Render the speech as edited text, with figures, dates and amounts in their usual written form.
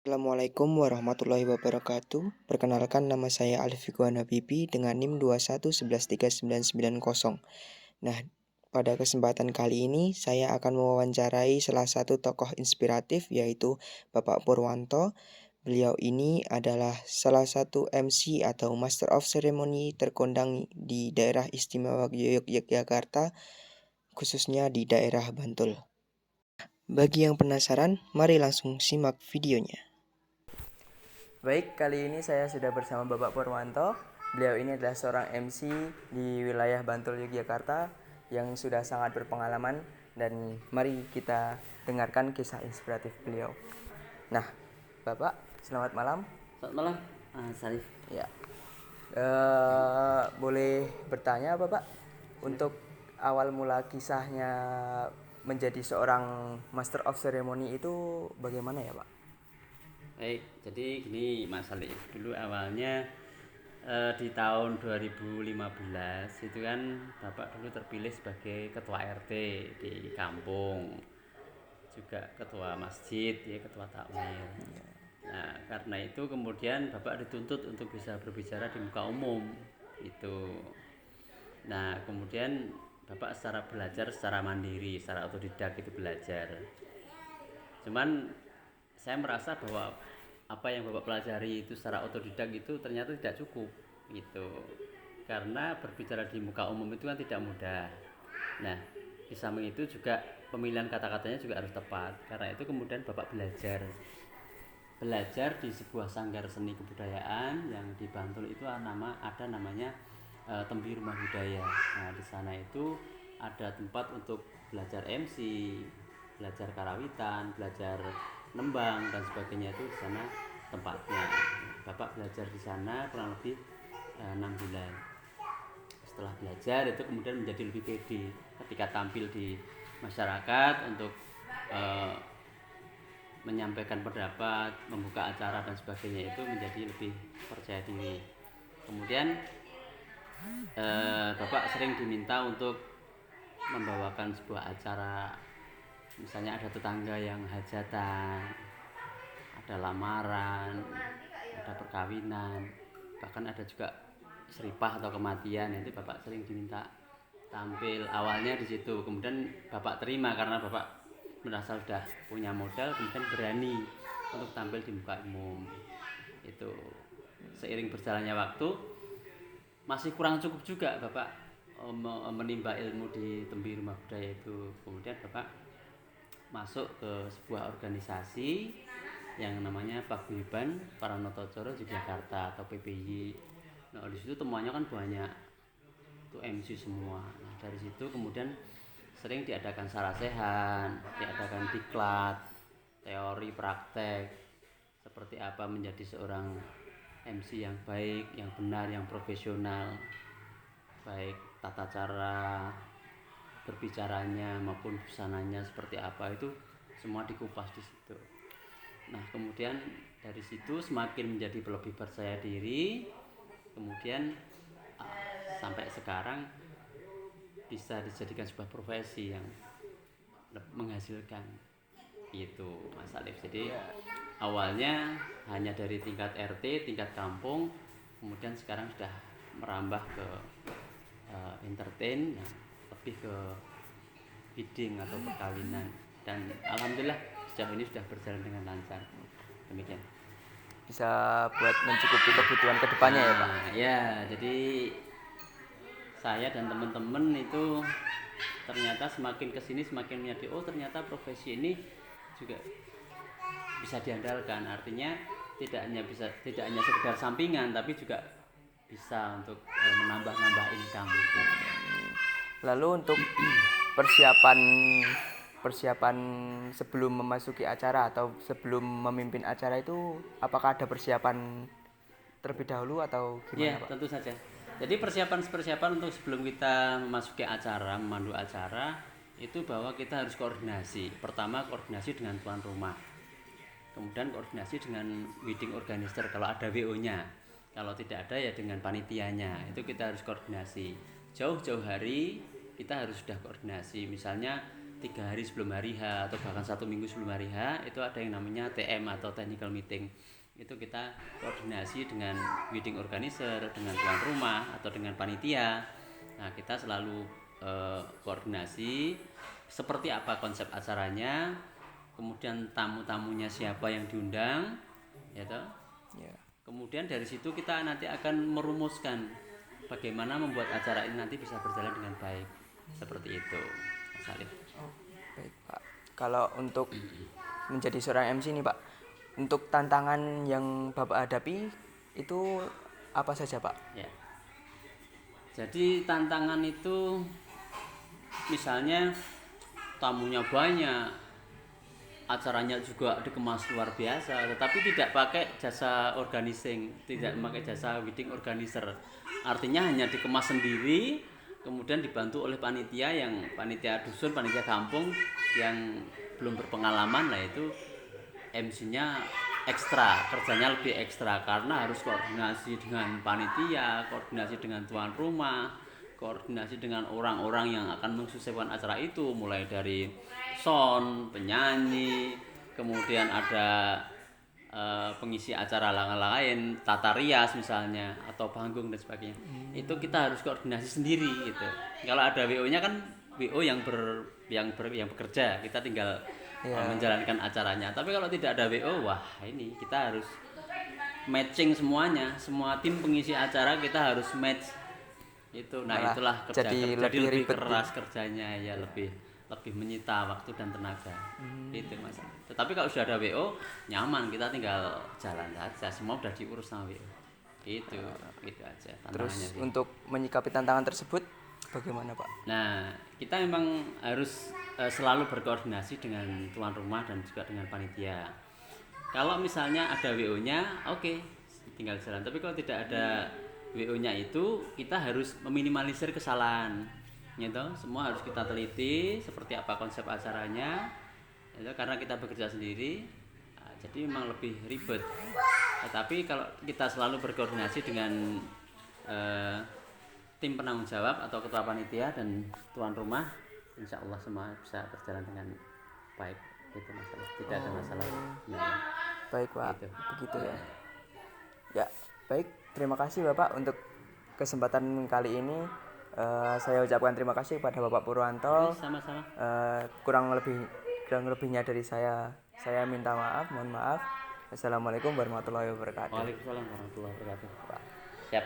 Assalamualaikum warahmatullahi wabarakatuh. Perkenalkan nama saya Alfiqwan Habibi dengan NIM 21113990. Nah, pada kesempatan kali ini saya akan mewawancarai salah satu tokoh inspiratif yaitu Bapak Purwanto. Beliau ini adalah salah satu MC atau Master of Ceremony terkondang di daerah istimewa Yogyakarta, khususnya di daerah Bantul. Bagi yang penasaran, mari langsung simak videonya. Baik, kali ini saya sudah bersama Bapak Purwanto. Beliau ini adalah seorang MC di wilayah Bantul, Yogyakarta yang sudah sangat berpengalaman, dan mari kita dengarkan kisah inspiratif beliau. Nah, Bapak, selamat malam. Selamat malam, Sarif. Ya, boleh bertanya, Bapak, untuk awal mula kisahnya menjadi seorang Master of Ceremony itu bagaimana ya, Pak? Baik, jadi gini Mas Salih. Dulu awalnya di tahun 2015 itu kan Bapak dulu terpilih sebagai ketua RT di kampung, juga ketua masjid, ya ketua takmir. Nah, karena itu kemudian Bapak dituntut untuk bisa berbicara di muka umum itu. Nah, kemudian Bapak secara belajar secara mandiri, secara otodidak itu belajar. Cuman saya merasa bahwa apa yang Bapak pelajari itu secara otodidak itu ternyata tidak cukup gitu. Karena berbicara di muka umum itu kan tidak mudah. Nah, di samping itu juga pemilihan kata-katanya juga harus tepat. Karena itu kemudian Bapak belajar di sebuah sanggar seni kebudayaan yang di Bantul itu ada namanya Tembi Rumah Budaya. Nah, di sana itu ada tempat untuk belajar MC, belajar karawitan, belajar nembang dan sebagainya, itu di sana tempatnya. Bapak belajar di sana kurang lebih 6 bulan. Setelah belajar itu kemudian menjadi lebih pede ketika tampil di masyarakat untuk menyampaikan pendapat, membuka acara dan sebagainya, itu menjadi lebih percaya diri. Kemudian Bapak sering diminta untuk membawakan sebuah acara, misalnya ada tetangga yang hajatan, ada lamaran, ada perkawinan, bahkan ada juga seripah atau kematian. Nanti Bapak sering diminta tampil awalnya di situ. Kemudian Bapak terima karena Bapak merasa sudah punya modal, kemudian berani untuk tampil di muka umum. Itu seiring berjalannya waktu masih kurang cukup juga Bapak menimba ilmu di Tembi Rumah Budaya itu. Kemudian Bapak masuk ke sebuah organisasi yang namanya Paguyuban Paranotocoro Yogyakarta atau PPY. Nah, di situ temuannya kan banyak, itu MC semua. Nah, dari situ kemudian sering diadakan sarasehan, diadakan diklat, teori praktek, seperti apa menjadi seorang MC yang baik, yang benar, yang profesional, baik tata cara berbicaranya maupun busananya seperti apa, itu semua dikupas di situ. Nah, kemudian dari situ semakin menjadi lebih percaya diri, kemudian sampai sekarang bisa dijadikan sebuah profesi yang menghasilkan itu, Mas Alif. Jadi awalnya hanya dari tingkat RT, tingkat kampung, kemudian sekarang sudah merambah ke entertain, lebih ke bidding atau perkawinan, dan alhamdulillah sejauh ini sudah berjalan dengan lancar. Demikian. Bisa buat mencukupi kebutuhan kedepannya ya, Pak? Ya, jadi saya dan teman-teman itu ternyata semakin kesini semakin menyadari, oh ternyata profesi ini juga bisa diandalkan. Artinya tidak hanya sekedar sampingan, tapi juga bisa untuk menambah income gitu. Lalu untuk persiapan sebelum memasuki acara atau sebelum memimpin acara itu, apakah ada persiapan terlebih dahulu atau Ya, gimana, Pak? tentu saja. Jadi persiapan untuk sebelum kita memasuki acara, memandu acara, itu bahwa kita harus koordinasi. Pertama koordinasi dengan tuan rumah. Kemudian koordinasi dengan wedding organizer kalau ada WO-nya. Kalau tidak ada ya dengan panitianya. Itu kita harus koordinasi. Jauh-jauh hari kita harus sudah koordinasi. Misalnya 3 hari sebelum hari H atau bahkan 1 minggu sebelum hari H itu ada yang namanya TM atau technical meeting. Itu kita koordinasi dengan wedding organizer, dengan tuan rumah atau dengan panitia. Nah, kita selalu koordinasi seperti apa konsep acaranya, kemudian tamu-tamunya siapa yang diundang, ya toh. Ya. Kemudian dari situ kita nanti akan merumuskan bagaimana membuat acara ini nanti bisa berjalan dengan baik. Seperti itu, Mas Alif. Oh, baik Pak. Kalau untuk menjadi seorang MC nih Pak, untuk tantangan yang Bapak hadapi itu apa saja Pak? Ya. Jadi tantangan itu misalnya tamunya banyak, acaranya juga dikemas luar biasa, tetapi tidak pakai jasa organizing, tidak memakai jasa wedding organizer. Artinya hanya dikemas sendiri, kemudian dibantu oleh panitia dusun, panitia kampung yang belum berpengalaman lah, itu MC-nya ekstra, kerjanya lebih ekstra karena harus koordinasi dengan panitia, koordinasi dengan tuan rumah, koordinasi dengan orang-orang yang akan mensukseskan acara itu, mulai dari sound, penyanyi, kemudian ada pengisi acara lain, tata rias misalnya, atau panggung dan sebagainya. Itu kita harus koordinasi sendiri gitu. Kalau ada WO-nya kan WO yang bekerja, kita tinggal menjalankan acaranya. Tapi kalau tidak ada WO, wah ini kita harus matching semuanya, semua tim pengisi acara kita harus match itu. Nah, itulah kerja jadi lebih ribet keras kerjanya ya, lebih menyita waktu dan tenaga. Itu Mas. Tetapi kalau sudah ada WO nyaman, kita tinggal jalan saja, semua sudah diurus sama WO. Itu aja tantangannya. Terus untuk menyikapi tantangan tersebut bagaimana Pak? Nah, kita memang harus selalu berkoordinasi dengan tuan rumah dan juga dengan panitia. Kalau misalnya ada WO-nya, oke, tinggal jalan. Tapi kalau tidak ada WO-nya itu, kita harus meminimalisir kesalahan. Gitu, semua harus kita teliti seperti apa konsep acaranya. Itu karena kita bekerja sendiri, jadi memang lebih ribet. Tetapi kalau kita selalu berkoordinasi dengan tim penanggung jawab atau ketua panitia dan tuan rumah, insya Allah semua bisa berjalan dengan baik. Itu masalah, tidak ada masalah sebenarnya. Baik Pak, Gitu. begitu ya. Ya, baik. Terima kasih Bapak untuk kesempatan kali ini. Saya ucapkan terima kasih kepada Bapak Purwanto. Sama-sama. Kurang lebihnya dari saya minta maaf, mohon maaf. Assalamualaikum warahmatullahi wabarakatuh. Waalaikumsalam warahmatullahi wabarakatuh. Siap.